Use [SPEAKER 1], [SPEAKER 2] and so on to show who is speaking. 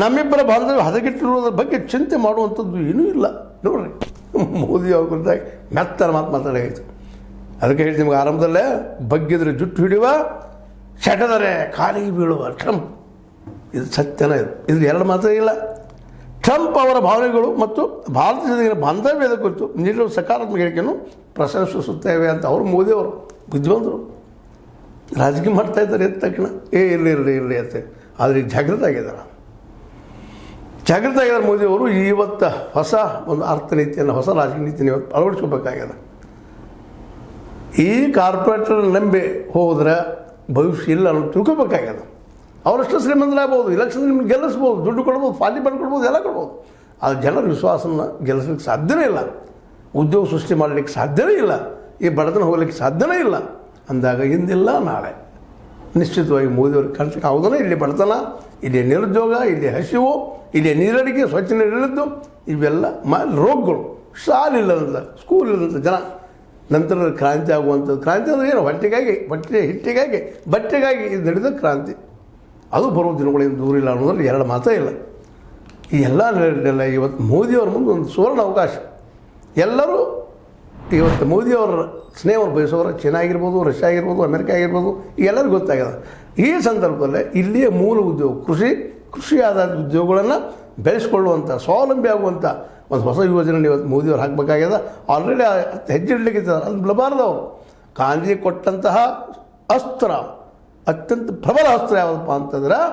[SPEAKER 1] ನಮ್ಮಿಬ್ಬರ ಬಾಂಧವ್ಯ ಹದಗೆಟ್ಟಿರುವುದರ ಬಗ್ಗೆ ಚಿಂತೆ ಮಾಡುವಂಥದ್ದು ಏನೂ ಇಲ್ಲ ನೋಡ್ರಿ. ಮೋದಿ ಅವ್ರ ಕುರಿತಾಗಿ ಮೆತ್ತನ ಮಾತಾಡಾಯಿತು. ಅದಕ್ಕೆ ಹೇಳಿ ನಿಮ್ಗೆ ಆರಂಭದಲ್ಲೇ ಬಗ್ಗಿದ್ರೆ ಜುಟ್ಟು ಹಿಡಿಯುವ, ಸೆಟದರೆ ಕಾಲಿಗೆ ಬೀಳುವ ಟ್ರಂಪ್. ಇದು ಸತ್ಯನ. ಇದು ಎರಡು ಮಾತ್ರ ಇಲ್ಲ. ಟ್ರಂಪ್ ಅವರ ಭಾವನೆಗಳು ಮತ್ತು ಭಾರತದ ಜೊತೆಗಿನ ಬಾಂಧವ್ಯದ ಕುರಿತು ನೀಡಿರುವ ಸಕಾರಾತ್ಮಕ ಹೇಳಿಕೆಯನ್ನು ಪ್ರಶಂಸಿಸುತ್ತೇವೆ ಅಂತ ಅವರು ಮೋದಿಯವರು ಬುದ್ಧಿವಂತರು ರಾಜಕೀಯ ಮಾಡ್ತಾ ಇದ್ದಾರೆ. ಎದ್ದ ತಕ್ಷಣ ಇರಲಿ ಅಂತ. ಆದರೆ ಈಗ ಜಾಗೃತ ಆಗಿದ್ದಾರೆ ಮೋದಿಯವರು. ಇವತ್ತು ಹೊಸ ಒಂದು ಅರ್ಥನೀತಿಯನ್ನು, ಹೊಸ ರಾಜಕೀಯ ನೀತಿಯನ್ನು ಇವತ್ತು ಅಳವಡಿಸ್ಕೋಬೇಕಾಗ್ಯದ. ಈ ಕಾರ್ಪೊರೇಟರ್ ನಂಬಿ ಹೋದ್ರೆ ಭವಿಷ್ಯ ಇಲ್ಲ ಅನ್ನೋದು ತಿಳ್ಕೊಬೇಕಾಗ್ಯದ. ಅವರಷ್ಟು ಶ್ರೀಮಂತರಾಗ್ಬೋದು, ಇಲೆಕ್ಷನ್ ನಿಮ್ಗೆ ಗೆಲ್ಲಿಸ್ಬೋದು, ದುಡ್ಡು ಕೊಡ್ಬೋದು, ಪಾರ್ಟಿ ಕೊಡ್ಬೋದು, ಎಲ್ಲ ಕೊಡ್ಬೋದು. ಆದರೆ ಜನರ ವಿಶ್ವಾಸನ ಗೆಲ್ಲಿಸ್ಲಿಕ್ಕೆ ಸಾಧ್ಯವೇ ಇಲ್ಲ. ಉದ್ಯೋಗ ಸೃಷ್ಟಿ ಮಾಡಲಿಕ್ಕೆ ಸಾಧ್ಯವೇ ಇಲ್ಲ. ಈ ಬಡತನ ಹೋಗ್ಲಿಕ್ಕೆ ಸಾಧ್ಯವೇ ಇಲ್ಲ ಅಂದಾಗ ಇಂದಿಲ್ಲ ನಾಳೆ ನಿಶ್ಚಿತವಾಗಿ ಮೋದಿಯವ್ರಿಗೆ ಕಳ್ಸಕ್ಕೆ ಹೌದನೇ. ಇಲ್ಲಿ ಬಡತನ, ಇಲ್ಲಿ ನಿರುದ್ಯೋಗ, ಇಲ್ಲಿ ಹಸಿವು, ಇಲ್ಲಿ ನೀರಡಿಕೆ, ಸ್ವಚ್ಛ ನೀರಿಳಿದ್ದು, ಇವೆಲ್ಲ ರೋಗಗಳು, ಶಾಲಿಲ್ಲದಂಥ, ಸ್ಕೂಲ್ ಇಲ್ಲದಂಥ ಜನ. ನಂತರ ಕ್ರಾಂತಿ ಆಗುವಂಥದ್ದು. ಕ್ರಾಂತಿ ಅಂದರೆ ಏನು? ಹಿಟ್ಟಿಗಾಗಿ ಬಟ್ಟೆಗಾಗಿ ಇದು ನಡೆದ ಕ್ರಾಂತಿ. ಅದು ಬರುವ ದಿನಗಳಿಂದ ದೂರ ಇಲ್ಲ ಅನ್ನೋದ್ರಲ್ಲಿ ಎರಡು ಮಾತೇ ಇಲ್ಲ. ಈ ಎಲ್ಲ ನೆಲೆಲ್ಲ ಇವತ್ತು ಮೋದಿಯವ್ರ ಮುಂದೆ ಒಂದು ಸುವರ್ಣ ಅವಕಾಶ. ಎಲ್ಲರೂ ಇವತ್ತು ಮೋದಿಯವರ ಸ್ನೇಹವನ್ನು ಬಯಸೋರು ಚೀನಾ ಆಗಿರ್ಬೋದು, ರಷ್ಯಾ ಆಗಿರ್ಬೋದು, ಅಮೆರಿಕ ಆಗಿರ್ಬೋದು, ಎಲ್ಲರಿಗೂ ಗೊತ್ತಾಗ್ಯದ. ಈ ಸಂದರ್ಭದಲ್ಲೇ ಇಲ್ಲಿಯ ಮೂಲ ಉದ್ಯೋಗ ಕೃಷಿ ಆಧಾರಿತ ಉದ್ಯೋಗಗಳನ್ನು ಬೆಳೆಸ್ಕೊಳ್ಳುವಂಥ, ಸ್ವಾವಲಂಬಿ ಆಗುವಂಥ ಒಂದು ಹೊಸ ಯೋಜನೆ ಇವತ್ತು ಮೋದಿಯವ್ರು ಹಾಕಬೇಕಾಗ್ಯದ. ಆಲ್ರೆಡಿ ಹೆಜ್ಜೆ ಇಡಲಿಕ್ಕಿದ್ದಾರೆ. ಅದು ಬಿಡಬಾರ್ದು. ಅವರು ಗಾಂಧಿ ಕೊಟ್ಟಂತಹ ಅಸ್ತ್ರ, ಅತ್ಯಂತ ಪ್ರಬಲ ಅಸ್ತ್ರ ಯಾವುದಪ್ಪ ಅಂತಂದ್ರೆ